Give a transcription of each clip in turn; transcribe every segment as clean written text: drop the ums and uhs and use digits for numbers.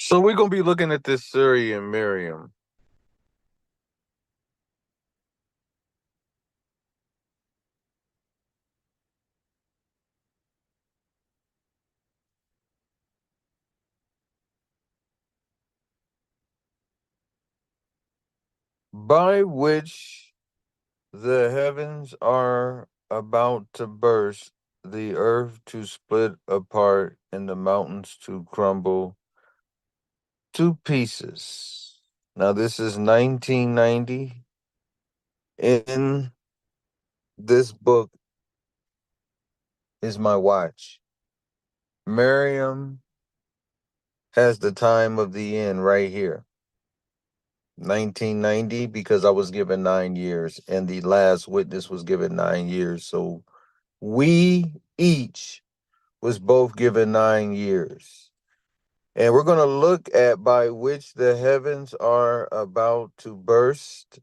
So we're gonna be looking at this Syrian Miriam. By which the heavens are about to burst, the earth to split apart, and the mountains to crumble to pieces. Now, this is 1990. In this book is my watch. Miriam has the time of the end right here. 1990, because I was given 9 years, and the last witness was given 9 years. So we each was both given 9 years. And we're going to look at by which the heavens are about to burst,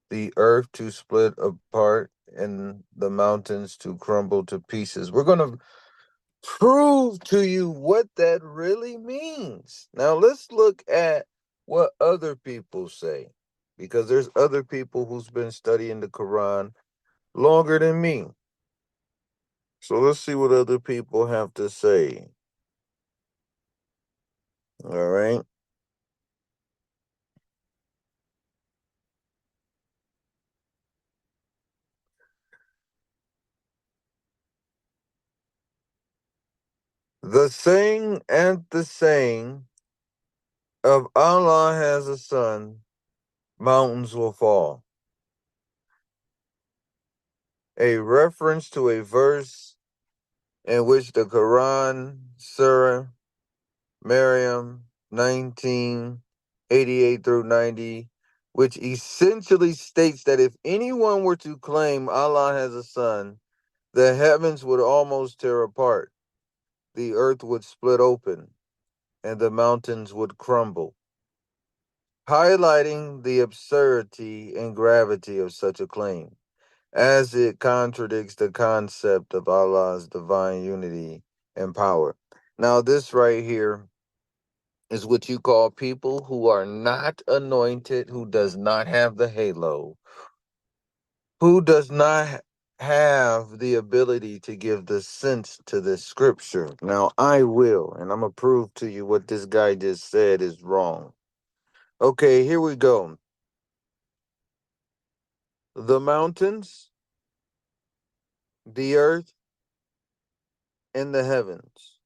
the earth to split apart, and the mountains to crumble to pieces. We're going to prove to you what that really means. Now, let's look at what other people say, because there's other people who's been studying the Quran longer than me. So let's see what other people have to say. All right. The saying of Allah has a son, mountains will fall. A reference to a verse in which the Quran, Surah MARYAM 1988 through 90, which essentially states that if anyone were to claim Allah has a son, the heavens would almost tear apart, the earth would split open, and the mountains would crumble, highlighting the absurdity and gravity of such a claim, as it contradicts the concept of Allah's divine unity and power. Now, this right here is what you call people who are not anointed, who does not have the halo, who does not have the ability to give the sense to this scripture. Now, I will, and I'm going to prove to you what this guy just said is wrong. Okay, here we go. The mountains, the earth, and the heavens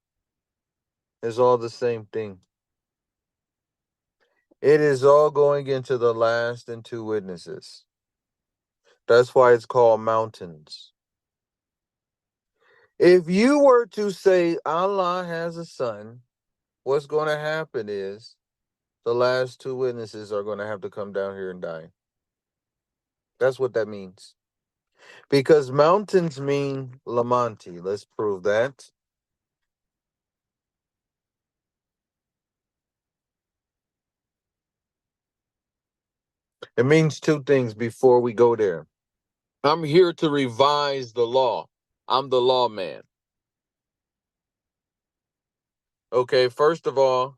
is all the same thing. It is all going into the last and two witnesses. That's why it's called mountains. If you were to say Allah has a son, what's going to happen is the last two witnesses are going to have to come down here and die. That's what that means. Because mountains mean Lamanti. Let's prove that. It means two things before we go there. I'm here to revise the law. I'm the lawman. Okay, first of all,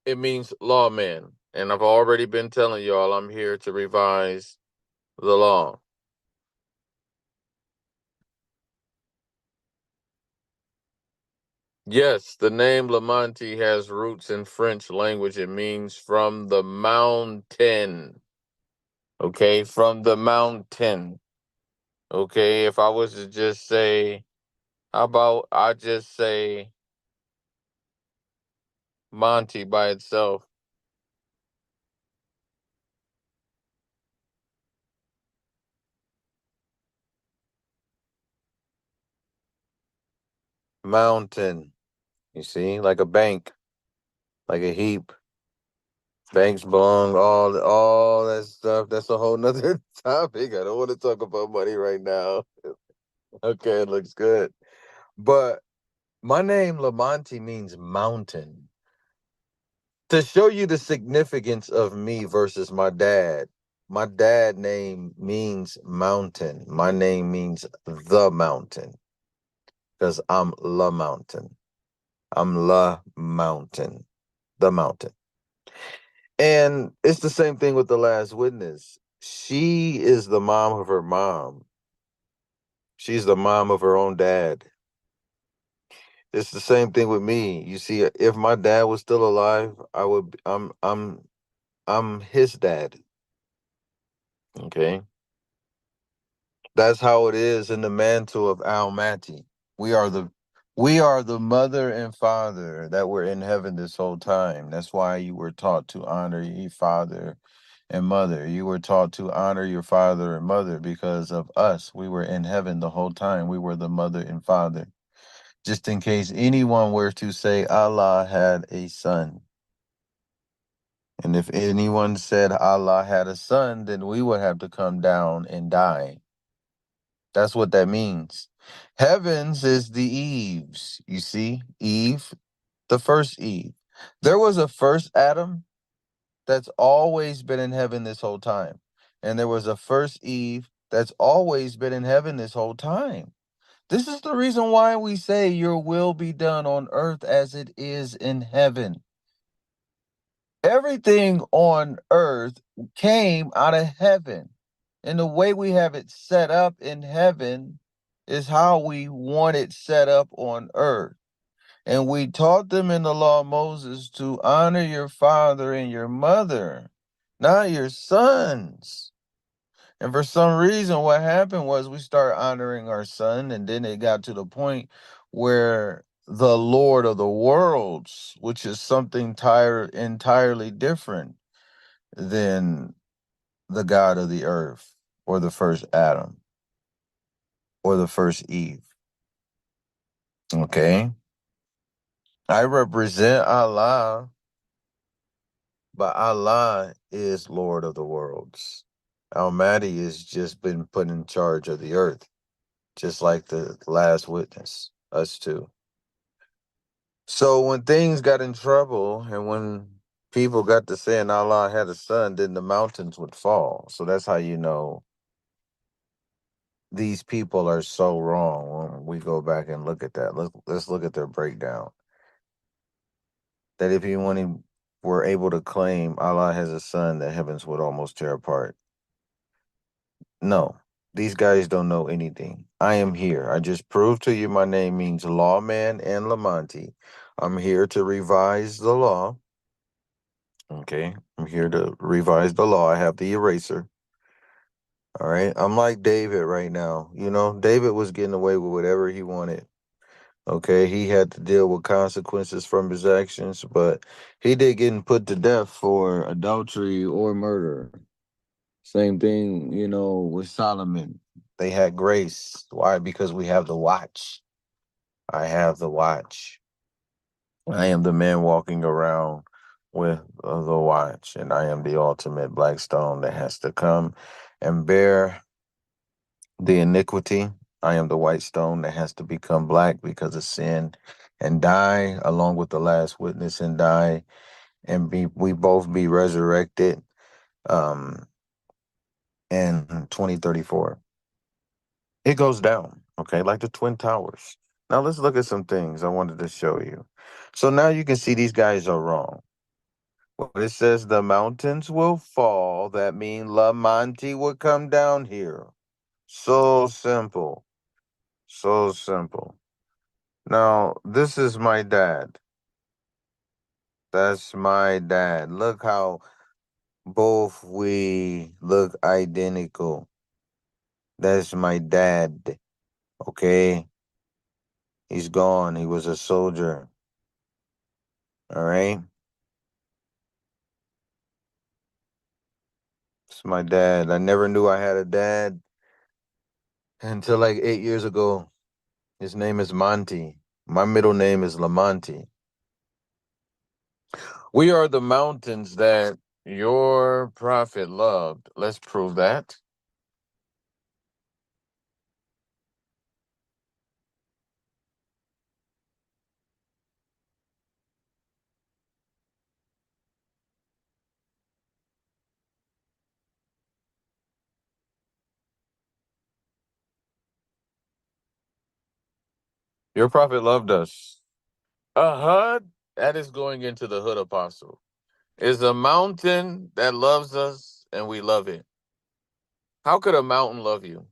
it means lawman. And I've already been telling y'all I'm here to revise the law. Yes, the name Lamanti has roots in French language. It means from the mountain. Okay, from the mountain. Okay, if I was to just say, how about I just say Monty by itself? Mountain. You see, like a bank, like a heap. Banks belong, all that stuff. That's a whole nother topic. I don't want to talk about money right now. Okay, it looks good. But my name Lamonti means mountain. To show you the significance of me versus my dad name means mountain. My name means the mountain because I'm La Mountain. I'm La Mountain. the mountain. And it's the same thing with the last witness. She is the mom of her mom. She's the mom of her own dad. It's the same thing with me. You see, if my dad was still alive, I would I'm his dad. Okay. That's how it is in the mantle of Almighty. We are the we are the mother and father that were in heaven this whole time. That's why you were taught to honor your father and mother. You were taught to honor your father and mother because of us. We were in heaven the whole time. We were the mother and father. Just in case anyone were to say Allah had a son. And if anyone said Allah had a son, then we would have to come down and die. That's what that means. Heavens is the Eves. You see, Eve, the first Eve. There was a first Adam that's always been in heaven this whole time. And there was a first Eve that's always been in heaven this whole time. This is the reason why we say your will be done on earth as it is in heaven. Everything on earth came out of heaven. And the way we have it set up in heaven is how we want it set up on earth. And we taught them in the law of Moses to honor your father and your mother, not your sons. And for some reason, what happened was we started honoring our son, and then it got to the point where the Lord of the worlds, which is something entirely different than the God of the earth, or the first Adam, or the first Eve. Okay? I represent Allah, but Allah is Lord of the worlds. Almighty has just been put in charge of the earth, just like the last witness, us too. So when things got in trouble and when people got to saying Allah had a son, then the mountains would fall. So that's how you know these people are so wrong when we go back and look at that. Let's look at their breakdown. That if anyone were able to claim Allah has a son, the heavens would almost tear apart. No, these guys don't know anything. I am here. I just proved to you my name means lawman and Lamonti. I'm here to revise the law. Okay, I'm here to revise the law. I have the eraser. All right, I'm like David right now. You know, David was getting away with whatever he wanted. Okay, he had to deal with consequences from his actions, but he did getting put to death for adultery or murder. Same thing, you know, with Solomon. They had grace. Why? Because we have the watch. I have the watch. I am the man walking around with the watch, and I am the ultimate black stone that has to come and bear the iniquity. I am the white stone that has to become black because of sin and die along with the last witness and die and be we both be resurrected um in 2034. It goes down, okay, like the Twin Towers. Now let's look at some things I wanted to show you. So now you can see these guys are wrong. When it says the mountains will fall, that means La Monte will come down here. So simple. So simple. Now, this is my dad. That's my dad. Look how both we look identical. That's my dad. Okay? He's gone. He was a soldier. All right? It's my dad. I never knew I had a dad until like 8 years ago. His name is Monty. My middle name is Lamonti. We are the mountains that your prophet loved. Let's prove that. Your prophet loved us. Uh-huh. That is going into the hood apostle. Is a mountain that loves us and we love it. How could a mountain love you?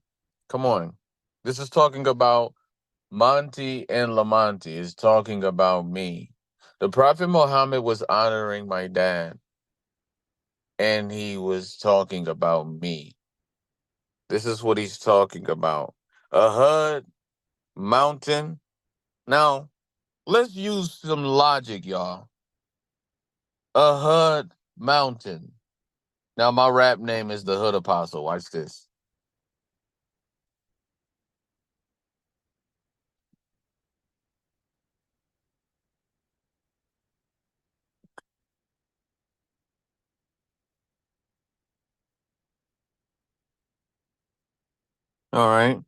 Come on. This is talking about Monty and Lamonti. Is talking about me. The Prophet Muhammad was honoring my dad, and he was talking about me. This is what he's talking about. A hud, mountain. Now, let's use some logic, y'all. A hud, mountain. Now, my rap name is the Hood Apostle. Watch this. All right.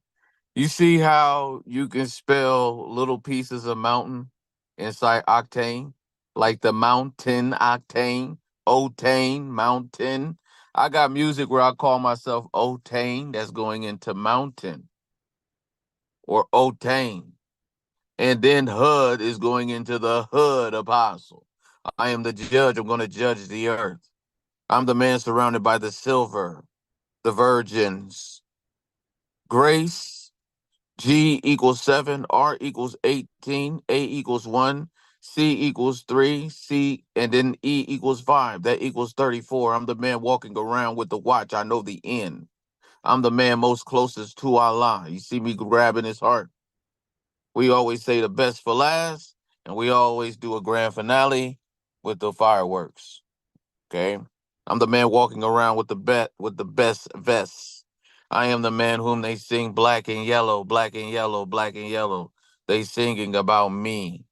You see how you can spell little pieces of mountain inside octane? Like the mountain octane, otane, mountain. I got music where I call myself otane, that's going into mountain, or otane. And then hood is going into the hood apostle. I am the judge. I'm going to judge the earth. I'm the man surrounded by the silver, the virgins, grace. G equals 7, R equals 18, A equals 1, C equals 3, C, and then E equals 5. That equals 34. I'm the man walking around with the watch. I know the end. I'm the man most closest to Allah. You see me grabbing his heart. We always say the best for last, and we always do a grand finale with the fireworks. Okay? I'm the man walking around with the best vests. I am the man whom they sing black and yellow, black and yellow, black and yellow. They singing about me.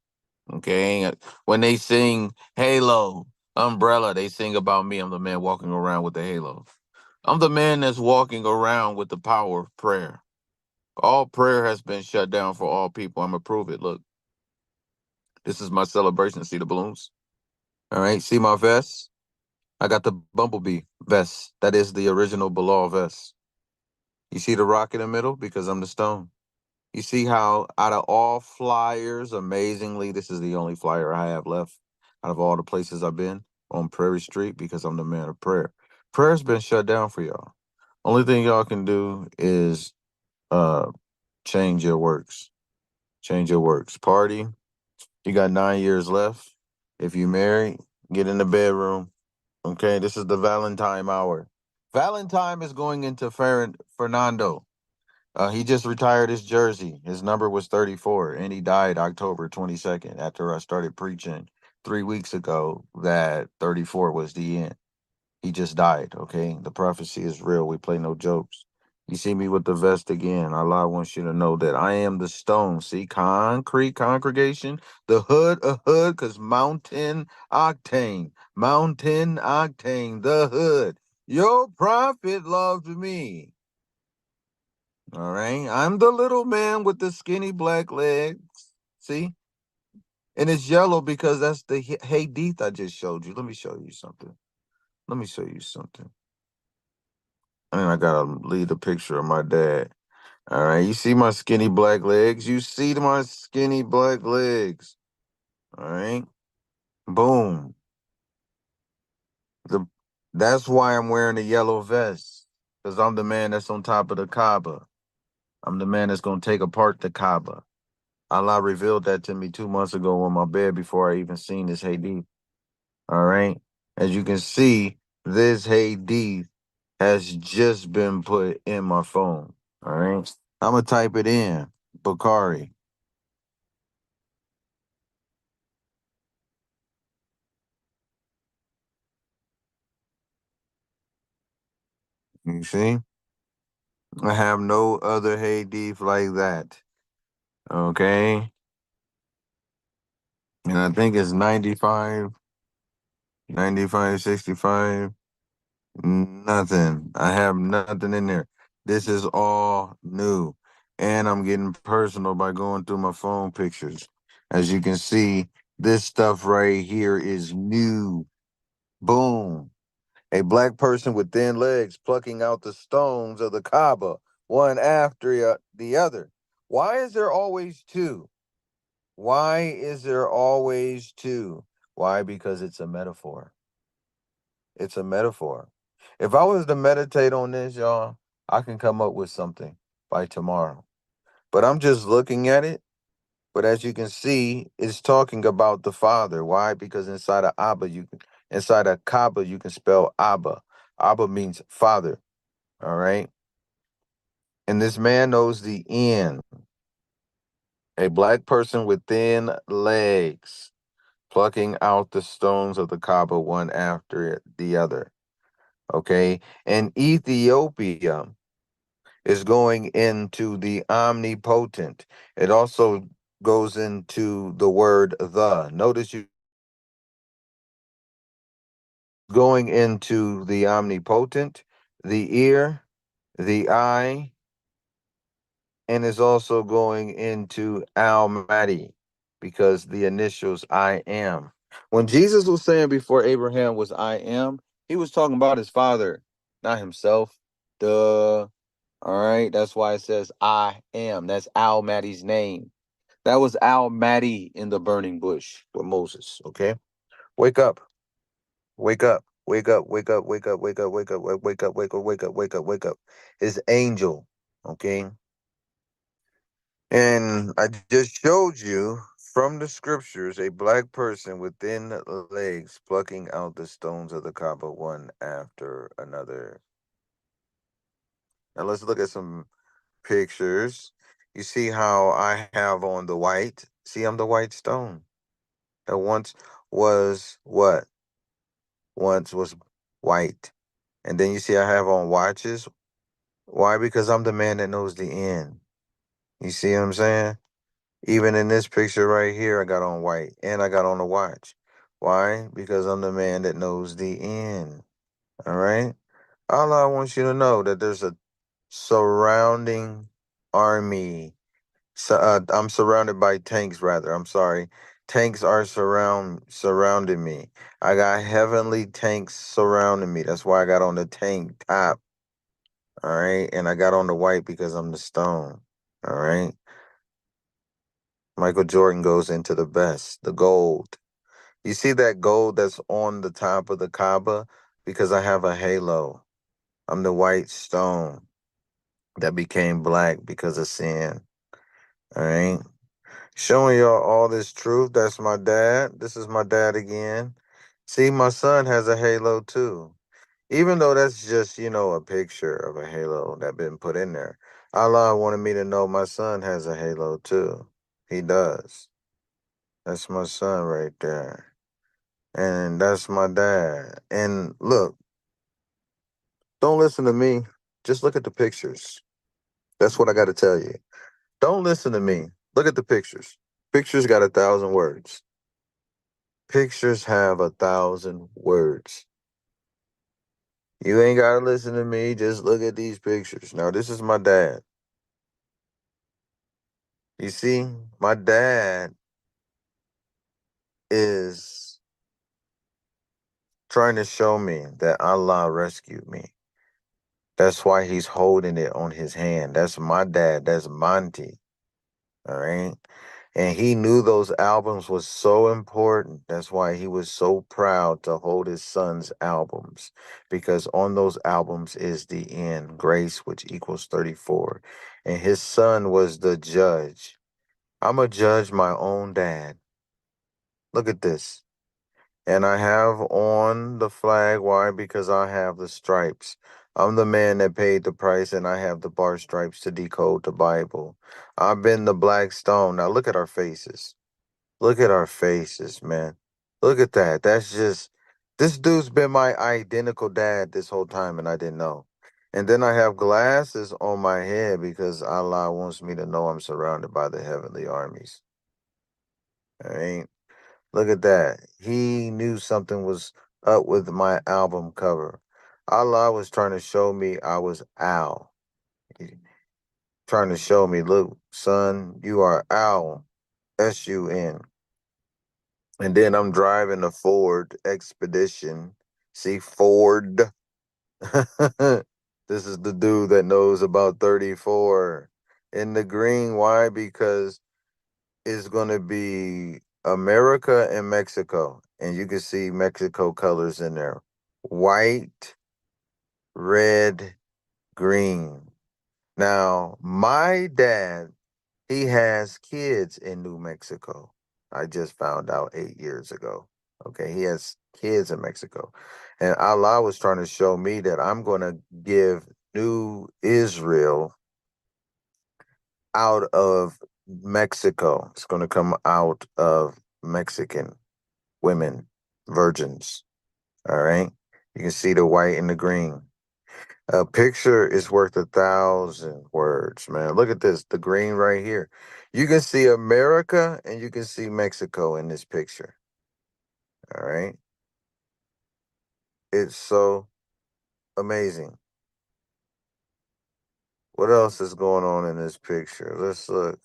Okay? When they sing Halo, Umbrella, they sing about me. I'm the man walking around with the halo. I'm the man that's walking around with the power of prayer. All prayer has been shut down for all people. I'm gonna prove it. Look, this is my celebration. See the balloons? All right, see my vest? I got the bumblebee vest. That is the original Bilal vest. You see the rock in the middle? Because I'm the stone. You see how out of all flyers, amazingly, this is the only flyer I have left out of all the places I've been on Prairie Street because I'm the man of prayer. Prayer's been shut down for y'all. Only thing y'all can do is uh change your works. Change your works. Party. You got 9 years left. If you married, get in the bedroom. Okay, this is the Valentine hour. Valentine is going into Fernando. He just retired his jersey. His number was 34, and he died October 22nd after I started preaching 3 weeks ago that 34 was the end. He just died, okay? The prophecy is real. We play no jokes. You see me with the vest again. Allah wants you to know that I am the stone. See, concrete congregation, the hood, a hood, because mountain octane, the hood. Your prophet loved me. All right. I'm the little man with the skinny black legs. See? And it's yellow because that's the Hadith I just showed you. Let me show you something. Let me show you something. I mean, I gotta leave a picture of my dad. All right, you see my skinny black legs? You see my skinny black legs. All right, boom. The That's why I'm wearing the yellow vest, because I'm the man that's on top of the Kaaba. I'm the man that's gonna take apart the Kaaba. Allah revealed that to me 2 months ago on my bed before I even seen this Hadith. All right, as you can see, this Hadith has just been put in my phone. All right. I'm gonna type it in. Bakari. You see? I have no other Hadith like that. Okay. And I think it's 95, 95, 65. Nothing. I have nothing in there. This is all new. And I'm getting personal by going through my phone pictures. As you can see, this stuff right here is new. Boom. A black person with thin legs plucking out the stones of the Kaaba, one after the other. Why is there always two? Why is there always two? Why? Because it's a metaphor. It's a metaphor. If I was to meditate on this, y'all, I can come up with something by tomorrow. But I'm just looking at it. But as you can see, it's talking about the Father. Why? Because inside of Kaaba, you can spell Abba. Abba means Father. All right. And this man knows the end. A black person with thin legs, plucking out the stones of the Kaaba one after the other. Okay. And Ethiopia is going into the omnipotent. It also goes into the word the. Notice you going into the omnipotent, the ear, the eye, and is also going into Al Mahdi because the initials I am. When Jesus was saying before Abraham was I am, he was talking about his father, not himself. Duh. All right. That's why it says I am. That's Al Mahdi's name. That was Al Mahdi in the burning bush with Moses. Okay. Wake up. Wake up. Wake up. Wake up. Wake up. Wake up. Wake up. Wake up. Wake up. Wake up. Wake up. Wake up. His angel. Okay. And I just showed you from the scriptures a black person with thin legs plucking out the stones of the Kaaba one after another. Now let's look at some pictures. You see how I have on the white? See, I'm the white stone that once was what? Once was white. And then you see I have on watches. Why? Because I'm the man that knows the end. You see what I'm saying? Even in this picture right here, I got on white and I got on a watch. Why? Because I'm the man that knows the end. All right. Allah wants you to know that there's a surrounding army. So, I'm surrounded by tanks, rather. I'm sorry. Tanks are surrounding me. I got heavenly tanks surrounding me. That's why I got on the tank top. All right. And I got on the white because I'm the stone. All right. Michael Jordan goes into the best, the gold. You see that gold that's on the top of the Kaaba? Because I have a halo. I'm the white stone that became black because of sin. All right. Showing y'all all this truth. That's my dad. This is my dad again. See, my son has a halo too. Even though that's just, a picture of a halo that been put in there. Allah wanted me to know my son has a halo too. He does. That's my son right there. And that's my dad. And look, don't listen to me. Just look at the pictures. That's what I got to tell you. Don't listen to me. Look at the pictures. Pictures got 1,000 words. Pictures have 1,000 words. You ain't got to listen to me. Just look at these pictures. Now, this is my dad. You see, my dad is trying to show me that Allah rescued me. That's why he's holding it on his hand. That's my dad. That's Monty. All right. And he knew those albums was so important. That's why he was so proud to hold his son's albums. Because on those albums is the end, grace, which equals 34. And his son was the judge. I'm a judge my own dad. Look at this. And I have on the flag. Why? Because I have the stripes. I'm the man that paid the price, and I have the bar stripes to decode the Bible. I've been the black stone. Now look at our faces. Look at our faces, man. Look at that. That's just, this dude's been my identical dad this whole time, and I didn't know. And then I have glasses on my head because Allah wants me to know I'm surrounded by the heavenly armies. All right. Look at that. He knew something was up with my album cover. Allah was trying to show me I was Al. He trying to show me, look, son, you are Al. S-U-N. And then I'm driving a Ford Expedition. See, Ford. This is the dude that knows about 34. In the green. Why? Because is going to be America and Mexico. And you can see Mexico colors in there: white, red, green. Now, my dad, he has kids in New Mexico. I just found out 8 years ago. Okay, he has kids in Mexico. And Allah was trying to show me that I'm going to give New Israel out of Mexico. It's going to come out of Mexican women, virgins. All right. You can see the white and the green. A picture is worth 1,000 words, man. Look at this, the green right here. You can see America and you can see Mexico in this picture. All right. It's so amazing. What else is going on in this picture? Let's look.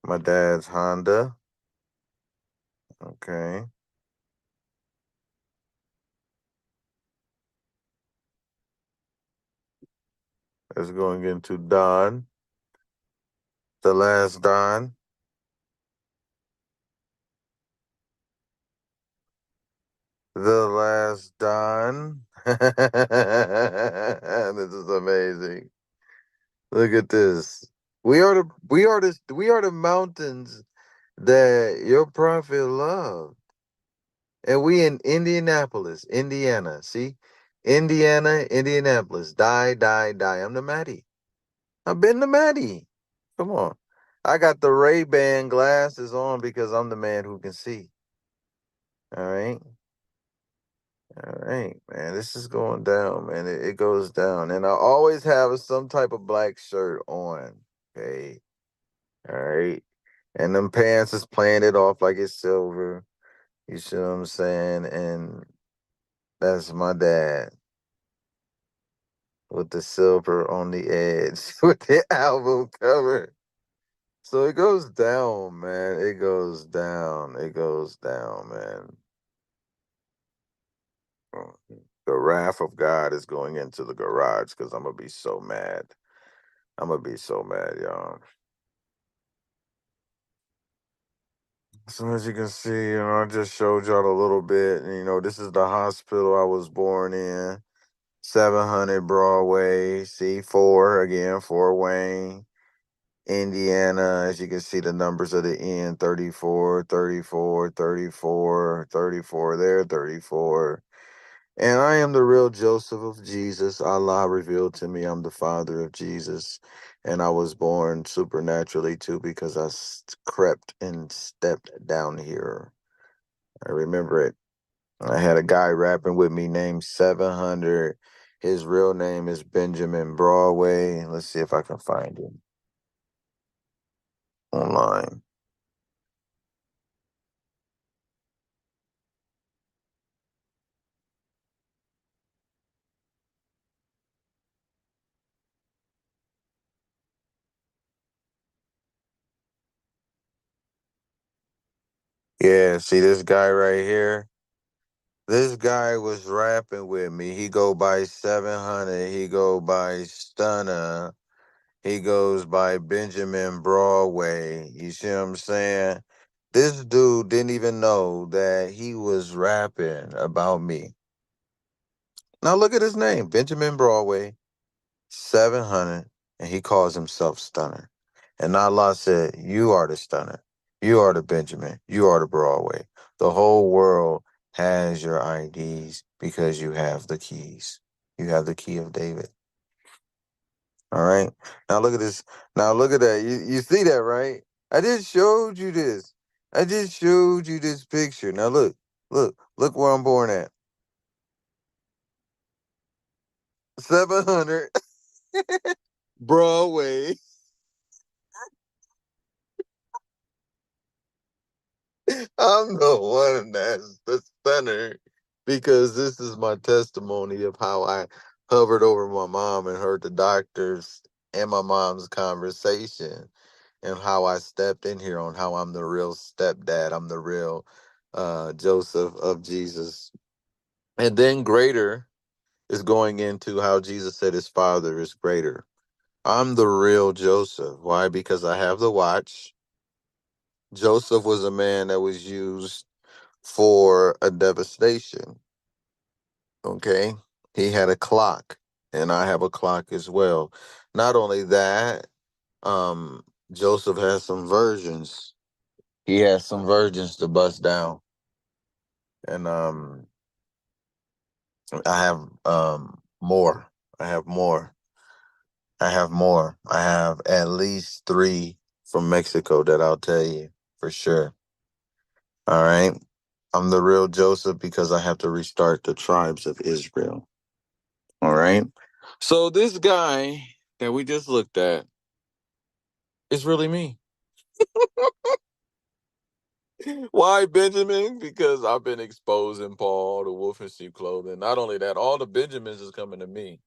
My dad's Honda. Okay. Let's go and get into Don, the last Don. The last Don. This is amazing. Look at this. We are the mountains that your prophet loved. And we in Indianapolis, Indiana. See? Indiana, Indianapolis. Die. I'm the Maddie. I've been the Maddie. Come on. I got the Ray-Ban glasses on because I'm the man who can see. All right. All right, man. This is going down, man. It goes down. And I always have some type of black shirt on. Okay. All right. And them pants is playing it off like it's silver. You see what I'm saying? And that's my dad with the silver on the edge with the album cover. So it goes down, man. It goes down. It goes down, man. The wrath of God is going into the garage because I'm gonna be so mad. I'm gonna be so mad, y'all. So as you can see, I just showed y'all a little bit. This is the hospital I was born in. 700 Broadway, C4 again, Fort Wayne, Indiana. As you can see, the numbers of the end: 34, 34, 34, 34 there, 34. And I am the real Joseph of Jesus. Allah revealed to me I'm the father of Jesus. And I was born supernaturally too because I crept and stepped down here. I remember it. I had a guy rapping with me named 700. His real name is Benjamin Broadway. Let's see if I can find him online. Yeah, see this guy right here? This guy was rapping with me. He go by 700. He go by Stunner. He goes by Benjamin Broadway. You see what I'm saying? This dude didn't even know that he was rapping about me. Now look at his name, Benjamin Broadway, 700, and he calls himself Stunner. And Allah said, "You are the Stunner. You are the Benjamin. You are the Broadway. The whole world has your IDs because you have the keys. You have the key of David." All right. Now look at this. Now look at that. You see that, right? I just showed you this. I just showed you this picture. Now look where I'm born at. 700 Broadway. I'm the one that's the Stunner because this is my testimony of how I hovered over my mom and heard the doctors and my mom's conversation and how I stepped in here on how I'm the real stepdad. I'm the real Joseph of Jesus. And then greater is going into how Jesus said his father is greater. I'm the real Joseph. Why? Because I have the watch. Joseph was a man that was used for a devastation. Okay. He had a clock, and I have a clock as well. Not only that, um, Joseph has some virgins. He has some virgins to bust down. And I have more. I have more. I have more. I have at least three from Mexico that I'll tell you for sure. All right. I'm the real Joseph because I have to restart the tribes of Israel. All right. So this guy that we just looked at is really me. Why Benjamin? Because I've been exposing Paul, the wolf in sheep clothing. Not only that, all the Benjamins is coming to me.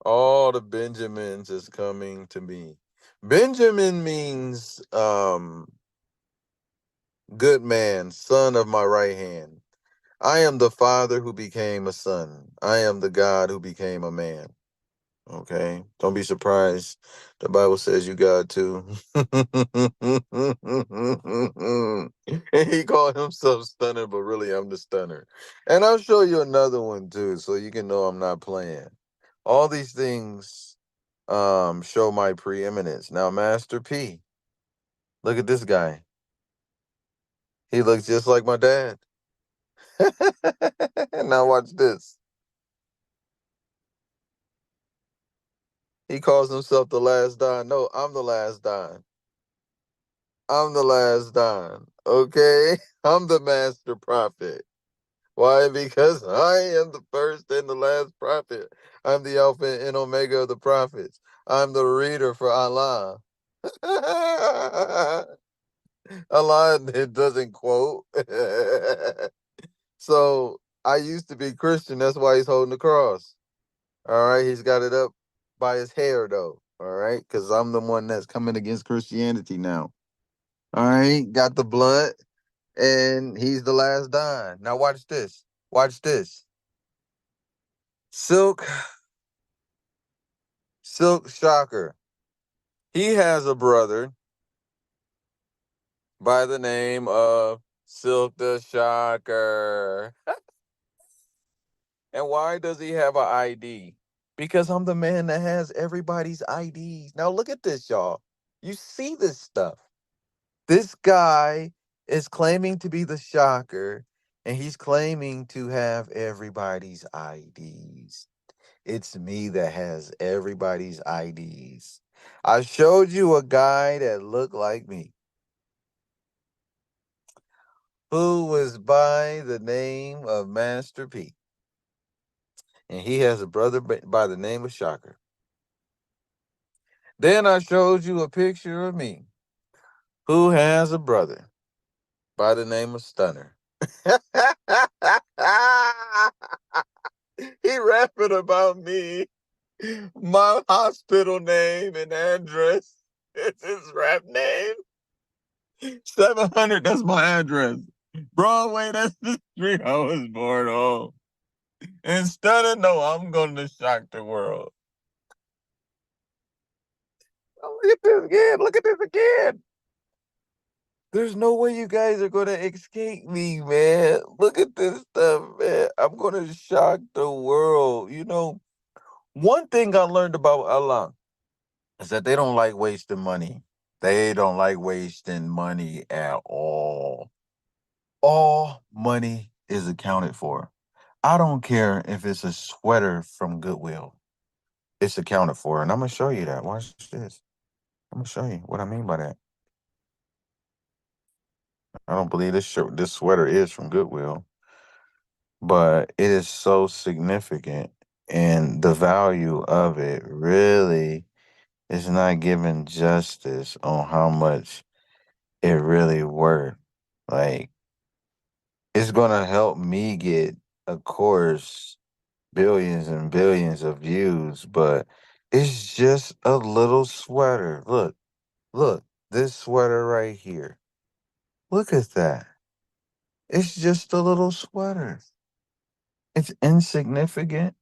All the Benjamins is coming to me. Benjamin means good man, son of my right hand. I am the father who became a son. I am the God who became a man. Okay. Don't be surprised. The Bible says you God too. And he called himself stunner, but really I'm the stunner. And I'll show you another one too, so you can know I'm not playing. All these things show my preeminence. Now, Master P, look at this guy. He looks just like my dad. Now watch this. He calls himself the last Don. No, I'm the last Don. I'm the last Don. Okay? I'm the master prophet. Why? Because I am the first and the last prophet. I'm the Alpha and Omega of the prophets. I'm the reader for Allah. Allah it doesn't quote. So I used to be Christian. That's why he's holding the cross. All right. He's got it up by his hair, though. All right. Because I'm the one that's coming against Christianity now. All right. Got the blood, and he's the last Don. Now, watch this. Watch this. Silk, Silk Shocker. He has a brother by the name of Silk the Shocker. And why does he have an ID? Because I'm the man that has everybody's IDs. Now look at this, y'all. You see this stuff. This guy is claiming to be the shocker, and he's claiming to have everybody's IDs. It's me that has everybody's IDs. I showed you a guy that looked like me, who was by the name of Master P. And he has a brother by the name of Shocker. Then I showed you a picture of me, who has a brother by the name of Stunner. He rapping about me, my hospital name and address. It's his rap name. 700, that's my address. Broadway, that's the street I was born on. And Stunner, no, I'm going to shock the world. Oh, look at this again. Look at this again. There's no way you guys are gonna escape me, man. Look at this stuff, man. I'm gonna shock the world. You know, one thing I learned about Allah is that they don't like wasting money. They don't like wasting money at all. All money is accounted for. I don't care if it's a sweater from Goodwill. It's accounted for. And I'm gonna show you that. Watch this. I'm gonna show you what I mean by that. I don't believe this sweater is from Goodwill, but it is so significant, and the value of it really is not giving justice on how much it really worth. Like, it's gonna help me get, of course, billions and billions of views, but it's just a little sweater. Look, this sweater right here. Look at that. It's just a little sweater. It's insignificant,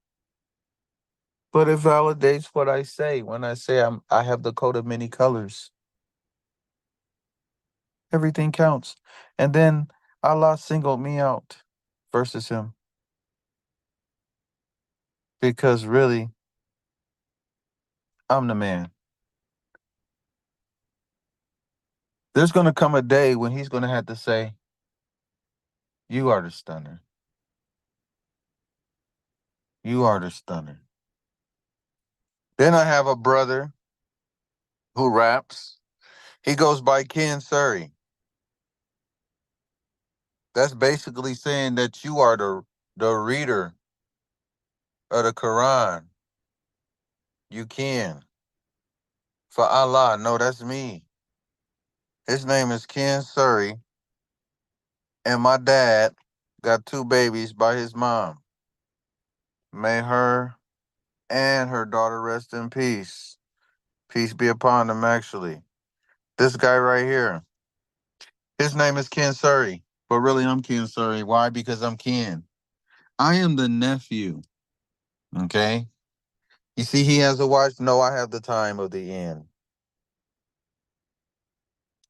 but it validates what I say when I say I have the coat of many colors. I have the coat of many colors. Everything counts. And then Allah singled me out versus him because really, I'm the man. There's going to come a day when he's going to have to say, you are the stunner. You are the stunner. Then I have a brother who raps. He goes by Ken Surrey. That's basically saying that you are the reader of the Quran. You can. For Allah. No, that's me. His name is Ken Surrey. And my dad got two babies by his mom. May her and her daughter rest in peace. Peace be upon them, actually. This guy right here, his name is Ken Surrey. But really, I'm Ken Surrey. Why? Because I'm Ken. I am the nephew. Okay? You see, he has a watch. No, I have the time of the end.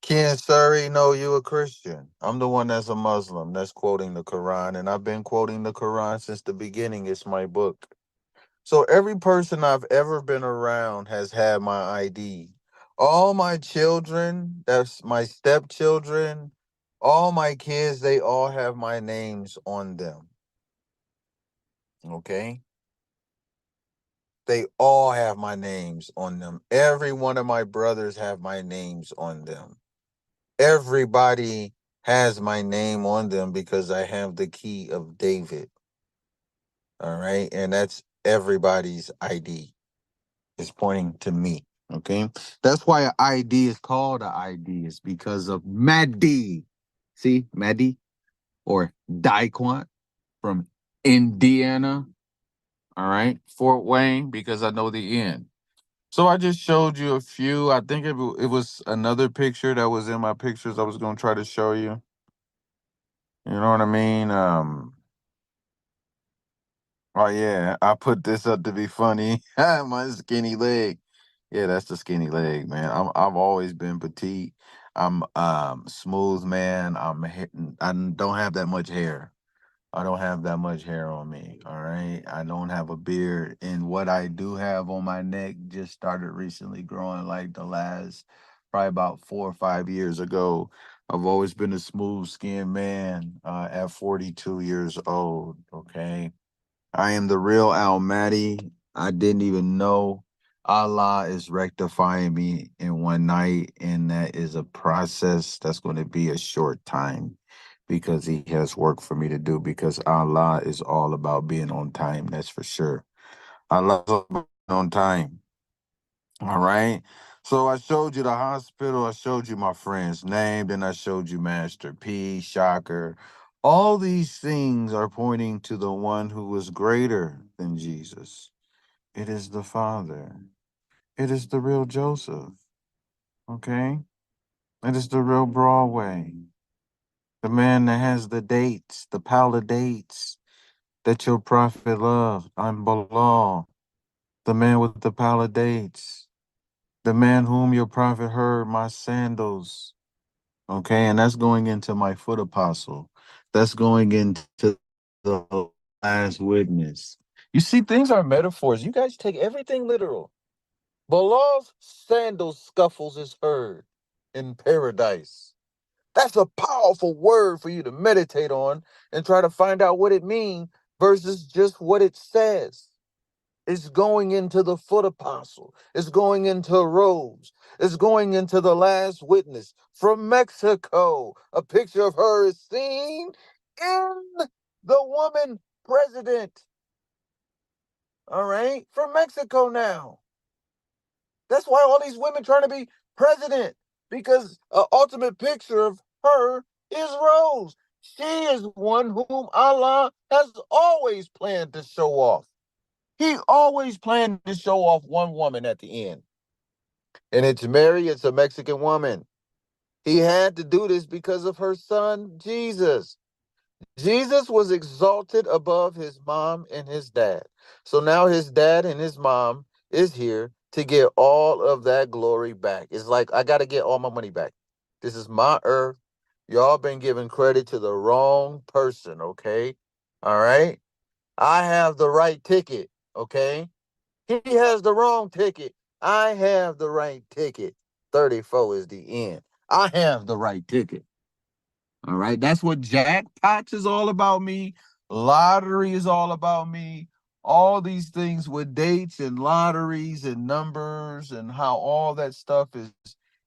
Ken Surrey, no, you a Christian. I'm the one that's a Muslim that's quoting the Quran, and I've been quoting the Quran since the beginning. It's my book. So every person I've ever been around has had my ID. All my children, that's my stepchildren, all my kids, they all have my names on them. Okay? They all have my names on them. Every one of my brothers have my names on them. Everybody has my name on them because I have the key of David. All right? And that's everybody's ID. Is pointing to me. Okay. That's why an ID is called an ID. It's because of MAHDI. See, MAHDI or Daquan from Indiana. All right. Fort Wayne, because I know the end. So I just showed you a few. I think it was another picture that was in my pictures I was going to try to show you. You know what I mean? Oh yeah, I put this up to be funny. My skinny leg. Yeah, that's the skinny leg, man. I've always been petite. I'm smooth, man. I don't have that much hair. I don't have that much hair on me. All right. I don't have a beard. And what I do have on my neck just started recently growing like the last probably about 4 or 5 years ago. I've always been a smooth skinned man at 42 years old. Okay. I am the real Almighty. I didn't even know. Allah is rectifying me in one night, and that is a process that's going to be a short time because He has work for me to do. Because Allah is all about being on time, that's for sure. Allah is all about being on time. All right. So I showed you the hospital. I showed you my friend's name. Then I showed you Master P, Shocker. All these things are pointing to the one who is greater than Jesus. It is the Father. It is the real Joseph. Okay. It is the real Broadway. The man that has the dates, the pile of dates that your prophet loved. I'm Bilal. The man with the pile of dates. The man whom your prophet heard my sandals. Okay, and that's going into my foot apostle. That's going into the last witness. You see, things are metaphors. You guys take everything literal. Bilal's sandal scuffles is heard in paradise. That's a powerful word for you to meditate on and try to find out what it means versus just what it says. It's going into the foot apostle. It's going into Rose. It's going into the last witness from Mexico. A picture of her is seen in the woman president. All right, from Mexico now. That's why all these women trying to be president because an ultimate picture of her is Rose. She is one whom Allah has always planned to show off. He always planned to show off one woman at the end. And it's Mary, it's a Mexican woman. He had to do this because of her son, Jesus. Jesus was exalted above his mom and his dad. So now his dad and his mom is here to get all of that glory back. It's like, I got to get all my money back. This is my earth. Y'all been giving credit to the wrong person, okay? All right? I have the right ticket, okay? He has the wrong ticket. I have the right ticket. 34 is the end. I have the right ticket. All right. That's what jackpots is all about me. Lottery is all about me. All these things with dates and lotteries and numbers and how all that stuff is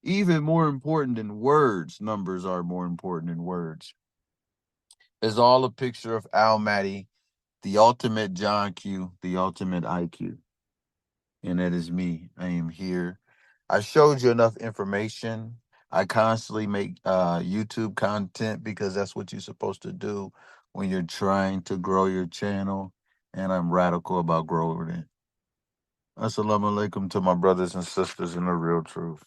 even more important than words. Numbers are more important than words. It's all a picture of Al Maddie, the ultimate John Q, the ultimate IQ. And that is me. I am here. I showed you enough information. I constantly make YouTube content because that's what you're supposed to do when you're trying to grow your channel. And I'm radical about growing it. Assalamu alaikum to my brothers and sisters in the real truth.